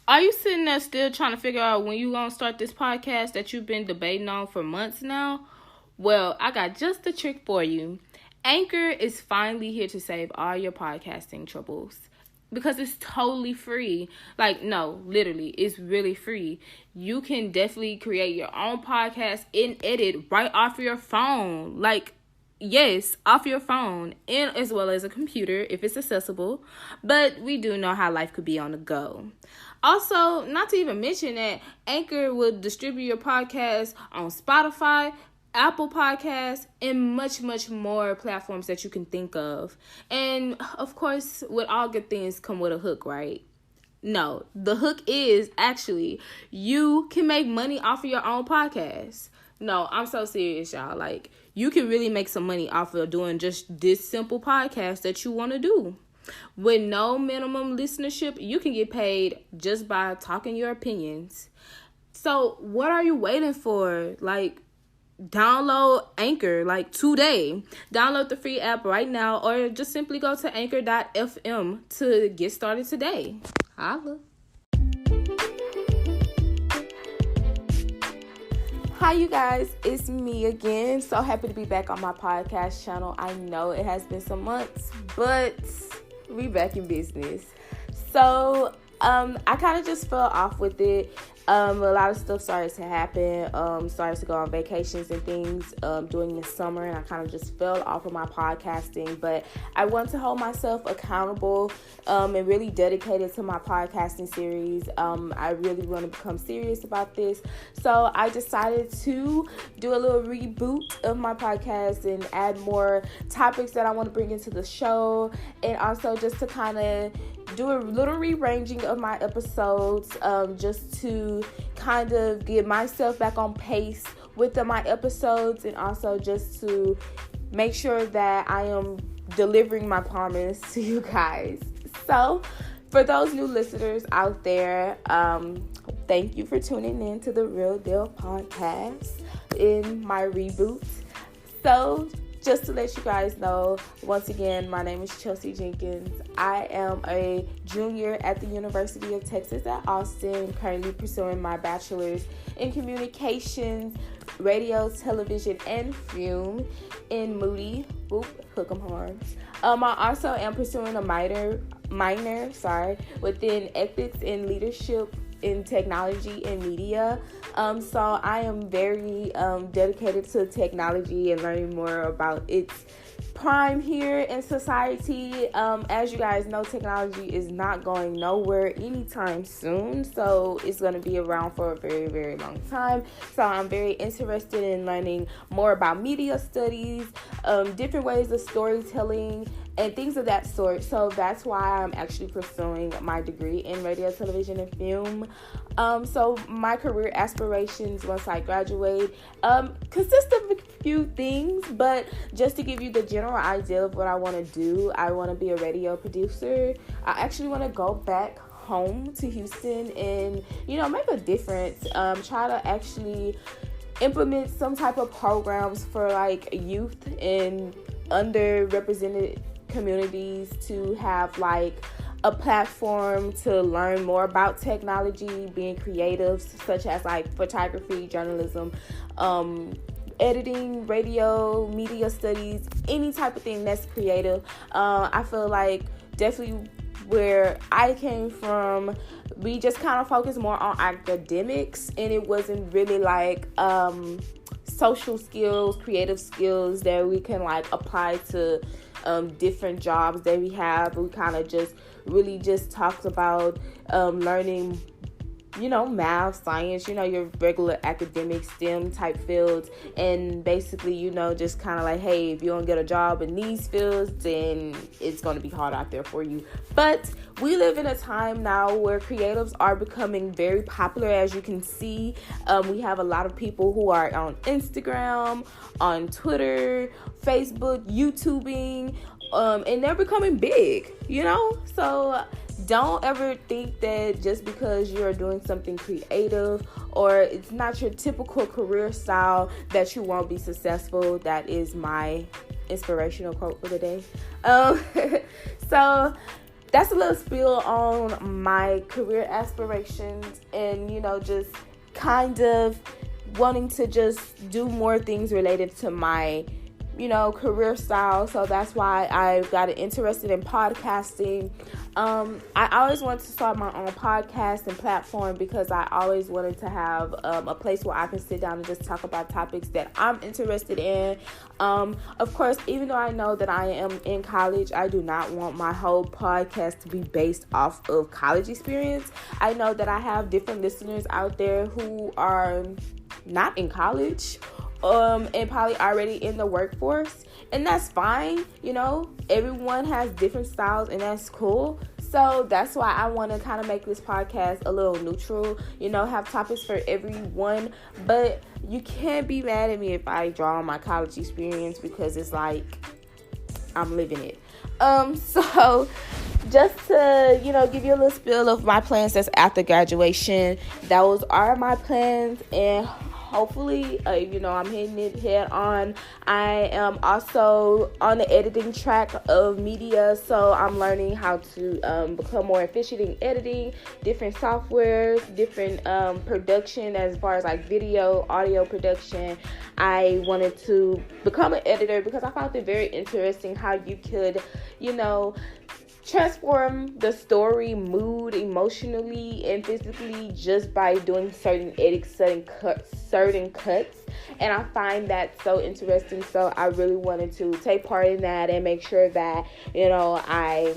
Are you sitting there still trying to figure out when you gonna start this podcast that you've been debating on for months now? Well, I got just the trick for you. Anchor is finally here to save all your podcasting troubles. Because it's totally free. Like, no, literally, it's really free. You can definitely create your own podcast and edit right off your phone. Like, yes, off your phone, and as well as a computer if it's accessible. But we do know how life could be on the go. Also, not to even mention that Anchor will distribute your podcast on Spotify, Apple Podcasts, and much, much more platforms that you can think of. And, of course, with all good things come with a hook, right? No, the hook is actually you can make money off of your own podcast. No, I'm so serious, y'all. Like, you can really make some money off of doing just this simple podcast that you want to do. With no minimum listenership, you can get paid just by talking your opinions. So, what are you waiting for? Like, download Anchor, like, today. Download the free app right now, or just simply go to anchor.fm to get started today. Holla. Hi, you guys. It's me again. So happy to be back on my podcast channel. I know it has been some months, but we back in business. So, I kind of just fell off with it. A lot of stuff started to happen, started to go on vacations and things during the summer, and I kind of just fell off of my podcasting, but I want to hold myself accountable and really dedicated to my podcasting series. I really want to become serious about this, so I decided to do a little reboot of my podcast and add more topics that I want to bring into the show, and also just to kind of do a little rearranging of my episodes, just to kind of get myself back on pace with my episodes, and also just to make sure that I am delivering my promise to you guys. So, for those new listeners out there, thank you for tuning in to the Real Deal podcast in my reboot. So, just to let you guys know, once again, my name is Chelsea Jenkins. I am a junior at the University of Texas at Austin, currently pursuing my bachelor's in communications, radio, television, and film in Moody, Hook'em Horns. I also am pursuing a minor, within ethics and leadership in technology and media. So I am very dedicated to technology and learning more about its prime here in society. As you guys know, technology is not going nowhere anytime soon, so it's going to be around for a very, very long time. So I'm very interested in learning more about media studies, different ways of storytelling, and things of that sort. So that's why I'm actually pursuing my degree in radio, television, and film. So my career aspirations once I graduate consist of a few things, but just to give you the general idea of what I want to do, I want to be a radio producer. I actually want to go back home to Houston and, make a difference. Try to actually implement some type of programs for like youth and underrepresented communities to have like a platform to learn more about technology, being creative, such as like photography, journalism, editing, radio, media studies, any type of thing that's creative. I feel like definitely where I came from, we just kind of focused more on academics, and it wasn't really like social skills, creative skills that we can like apply to different jobs that we have. We kind of just really just talked about learning, math, science, your regular academic STEM type fields, and basically, just kind of like, hey, if you don't get a job in these fields, then it's going to be hard out there for you. But we live in a time now where creatives are becoming very popular. As you can see, we have a lot of people who are on Instagram, on Twitter, Facebook, YouTubing, and they're becoming big, so don't ever think that just because you're doing something creative or it's not your typical career style that you won't be successful. That is my inspirational quote for the day. So that's a little spiel on my career aspirations and, just kind of wanting to just do more things related to my career style. So that's why I got interested in podcasting. I always wanted to start my own podcast and platform because I always wanted to have a place where I can sit down and just talk about topics that I'm interested in. Of course, even though I know that I am in college, I do not want my whole podcast to be based off of college experience. I know that I have different listeners out there who are not in college and probably already in the workforce, and that's fine. Everyone has different styles, and that's cool. So that's why I want to kind of make this podcast a little neutral, have topics for everyone. But you can't be mad at me if I draw on my college experience, because it's like I'm living it. So just to, give you a little spiel of my plans that's after graduation, those are my plans, and hopefully, I'm hitting it head on. I am also on the editing track of media, so I'm learning how to become more efficient in editing, different softwares, different production as far as like video, audio production. I wanted to become an editor because I found it very interesting how you could, transform the story, mood, emotionally and physically just by doing certain edits, certain cuts. And I find that so interesting. So I really wanted to take part in that and make sure that, I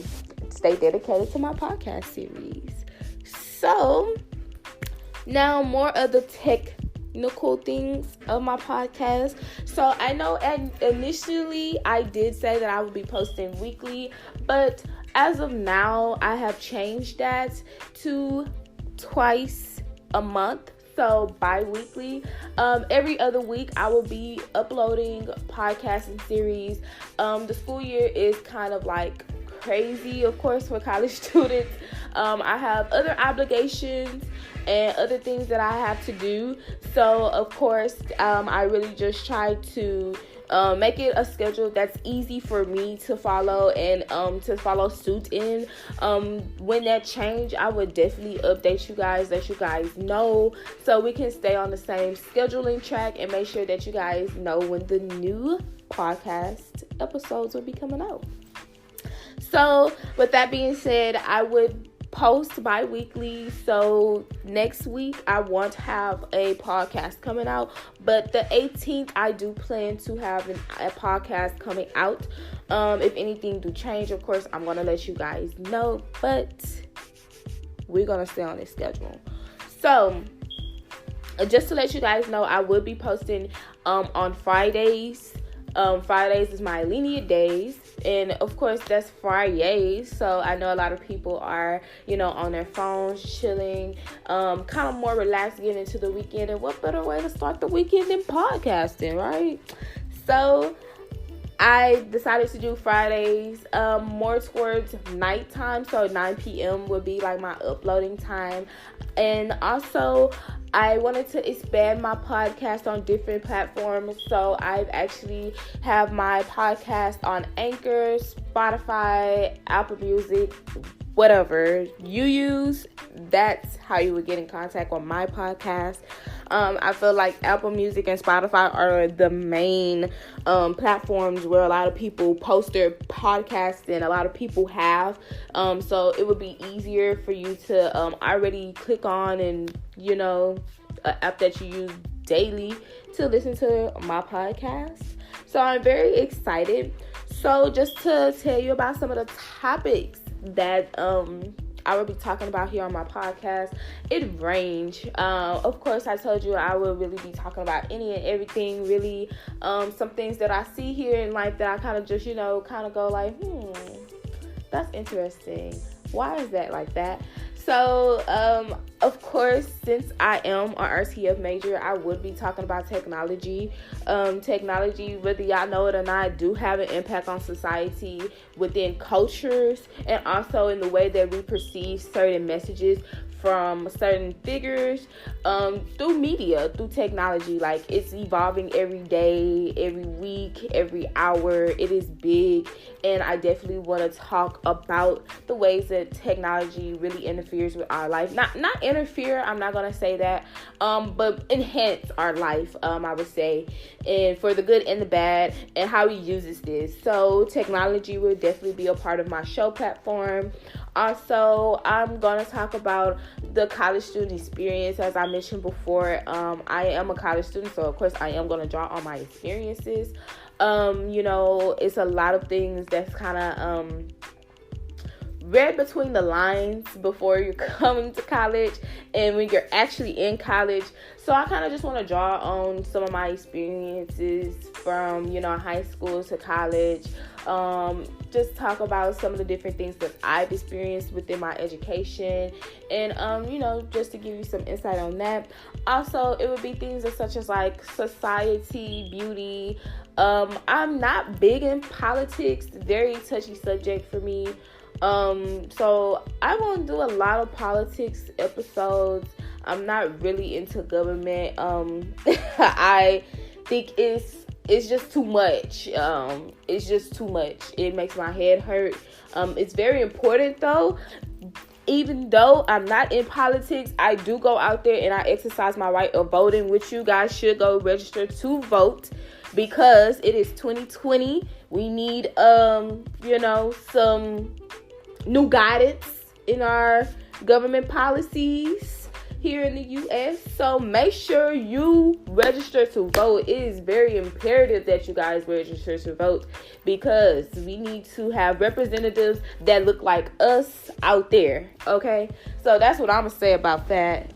stay dedicated to my podcast series. So now more of the technical things of my podcast. So I know initially I did say that I would be posting weekly, but as of now, I have changed that to twice a month, so bi-weekly. Every other week, I will be uploading podcasting series. The school year is kind of like crazy, of course, for college students. I have other obligations and other things that I have to do. So, of course, I really just try to make it a schedule that's easy for me to follow and to follow suit in. When that change, I would definitely update you guys, let you guys know, so we can stay on the same scheduling track and make sure that you guys know when the new podcast episodes will be coming out. So with that being said, I would post bi-weekly. So next week I won't have a podcast coming out, but the 18th I do plan to have a podcast coming out. If anything do change, of course I'm gonna let you guys know, but we're gonna stay on this schedule. So just to let you guys know, I will be posting on Fridays. Fridays is my lenient days, and of course that's Fridays, so I know a lot of people are on their phones chilling, kind of more relaxed, getting into the weekend, and what better way to start the weekend than podcasting, right? So I decided to do Fridays more towards nighttime, so 9 p.m. would be like my uploading time. And also I wanted to expand my podcast on different platforms, so I've actually have my podcast on Anchor, Spotify, Apple Music, whatever you use. That's how you would get in contact with my podcast. I feel like Apple Music and Spotify are the main platforms where a lot of people post their podcasts, and a lot of people have. So it would be easier for you to already click on and, an app that you use daily to listen to my podcast. So I'm very excited. So just to tell you about some of the topics that I will be talking about here on my podcast, it range. Of course, I told you I will really be talking about any and everything, really. Some things that I see here in life that I kind of just, kind of go like, that's interesting. Why is that like that? So, of course, since I am an RTF major, I would be talking about technology. Technology, whether y'all know it or not, do have an impact on society within cultures and also in the way that we perceive certain messages from certain figures through media, through technology. Like, it's evolving every day, every week, every hour. It is big, and I definitely want to talk about the ways that technology really interferes with our life. Not interfere, I'm not going to say that, but enhance our life, I would say, and for the good and the bad, and how he uses this. So technology will definitely be a part of my show platform. Also, I'm going to talk about the college student experience. As I mentioned before, I am a college student, so of course I am going to draw on my experiences. It's a lot of things that's kind of read between the lines before you're coming to college and when you're actually in college. So I kind of just want to draw on some of my experiences from, high school to college. Just talk about some of the different things that I've experienced within my education and, just to give you some insight on that. Also, it would be things such as like society, beauty. I'm not big in politics, very touchy subject for me. So I won't do a lot of politics episodes. I'm not really into government. I think it's just too much. It's just too much. It makes my head hurt. It's very important though. Even though I'm not in politics, I do go out there and I exercise my right of voting, which you guys should go register to vote because it is 2020. We need, some new guidance in our government policies here in the U.S. So make sure you register to vote. It is very imperative that you guys register to vote because we need to have representatives that look like us out there. Okay, so that's what I'm gonna say about that.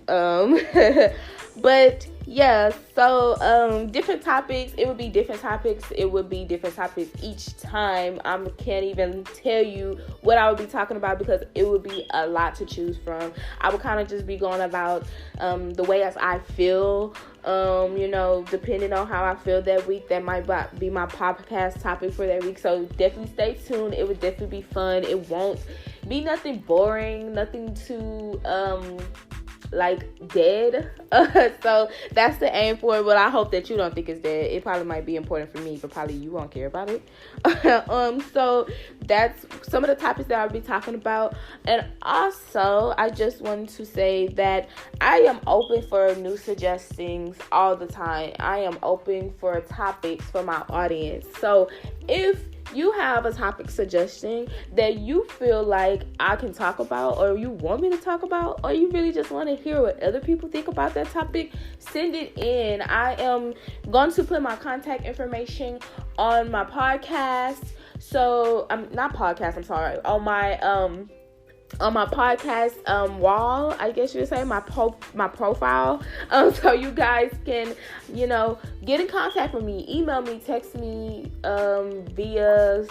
But yeah, so different topics. It would be different topics. It would be different topics each time. I can't even tell you what I would be talking about because it would be a lot to choose from. I would kind of just be going about the way as I feel. Depending on how I feel that week, that might be my podcast topic for that week. So definitely stay tuned. It would definitely be fun. It won't be nothing boring, nothing too dead. So that's the aim for it, but I hope that you don't think it's dead. It probably might be important for me, but probably you won't care about it. So that's some of the topics that I'll be talking about. And also, I just wanted to say that I am open for new suggestions all the time. I am open for topics for my audience. So if you have a topic suggestion that you feel like I can talk about, or you want me to talk about, or you really just want to hear what other people think about that topic, send it in. I am going to put my contact information on my podcast. So on my podcast wall, I guess you would say, my profile, so you guys can get in contact with me, email me, text me via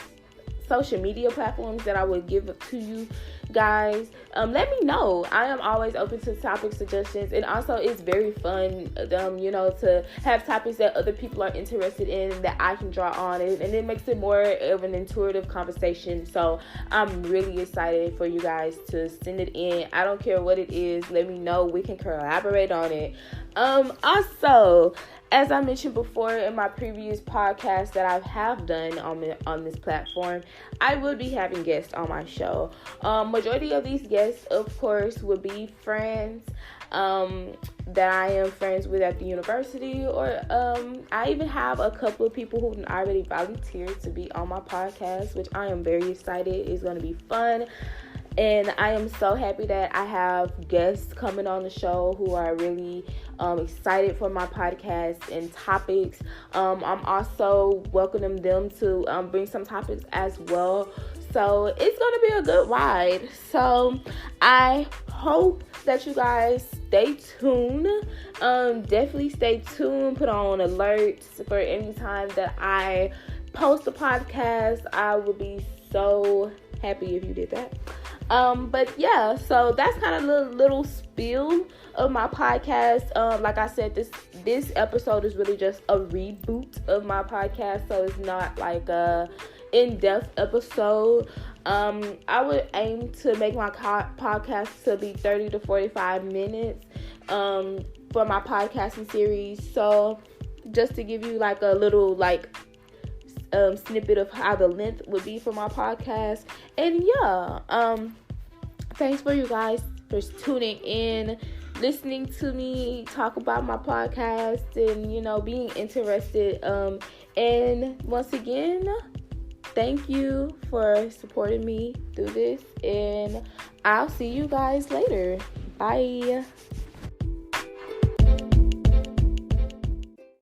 social media platforms that I would give to you guys. Let me know. I am always open to topic suggestions, and also it's very fun to have topics that other people are interested in that I can draw on, and it makes it more of an intuitive conversation. So I'm really excited for you guys to send it in. I don't care what it is, let me know. We can collaborate on it. Also, as I mentioned before in my previous podcast that I have done on this platform, I will be having guests on my show. Majority of these guests, of course, will be friends that I am friends with at the university, or I even have a couple of people who already volunteered to be on my podcast, which I am very excited. It's going to be fun. And I am so happy that I have guests coming on the show who are really excited for my podcast and topics. I'm also welcoming them to bring some topics as well. So it's going to be a good ride. So I hope that you guys stay tuned. Definitely stay tuned. Put on alerts for any time that I post a podcast. I would be so happy if you did that. But yeah, so that's kind of a little spiel of my podcast. Like I said, this episode is really just a reboot of my podcast, so it's not like a in-depth episode. I would aim to make my podcast to be 30 to 45 minutes for my podcasting series. So just to give you like a little like snippet of how the length would be for my podcast. And yeah, thanks for you guys for tuning in, listening to me talk about my podcast, and being interested. And once again, thank you for supporting me through this, and I'll see you guys later. Bye.